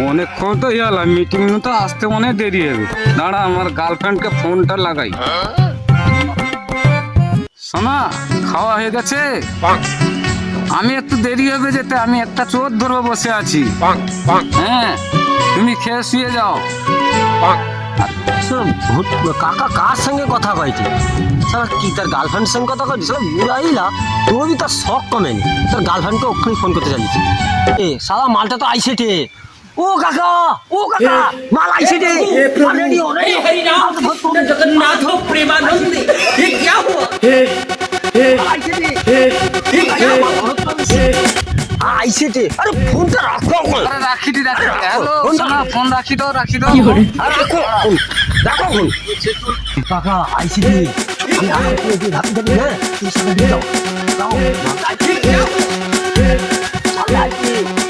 অনেকক্ষণ তো এলাম, মিটিং তো আসতে অনেক দেরি হবে। দাঁড়া, আমার গার্লফ্রেন্ডকে ফোনটা লাগাই। শোনা, খাওয়া হয়ে গেছে? আমি একটু দেরি হবে যেতে, আমি একটা চোর ধরবো বসে আছি। হ্যাঁ, তুমি খেয়ে শুয়ে যাও। কাকা কার সঙ্গে কথা কইছে? সারা কি তার গার্লফ্রেন্ডের সঙ্গে কথা কইছে? সারা বুড়াইলা তোর তার শখ কমেনি, তোর গার্লফ্রেন্ডকে ওখানে ফোন করতে জানিস। এ সারা মালটা তো আইছে রে। ও কাকা, ও কাকা, মাল আইছে রে। রেডি हो रे। हरि राम कृष्ण जगन्नाथ प्रेमानंद ये क्या हुआ আইছে রে। আইছে রে। আরে ফোনটা রাখো। আরে রাখি দি, রাখি। হ্যালো শোনা, ফোন রাখি দাও, রাখি দাও। আরে রাখো ফোন, রাখো ফোন। কাকা আইছে রে। আমি আগে দিয়ে ধাপি ধাপি না, তুই সামনে দিয়ে যাও। যাও। ये क्या हुआ সামনে আইছে।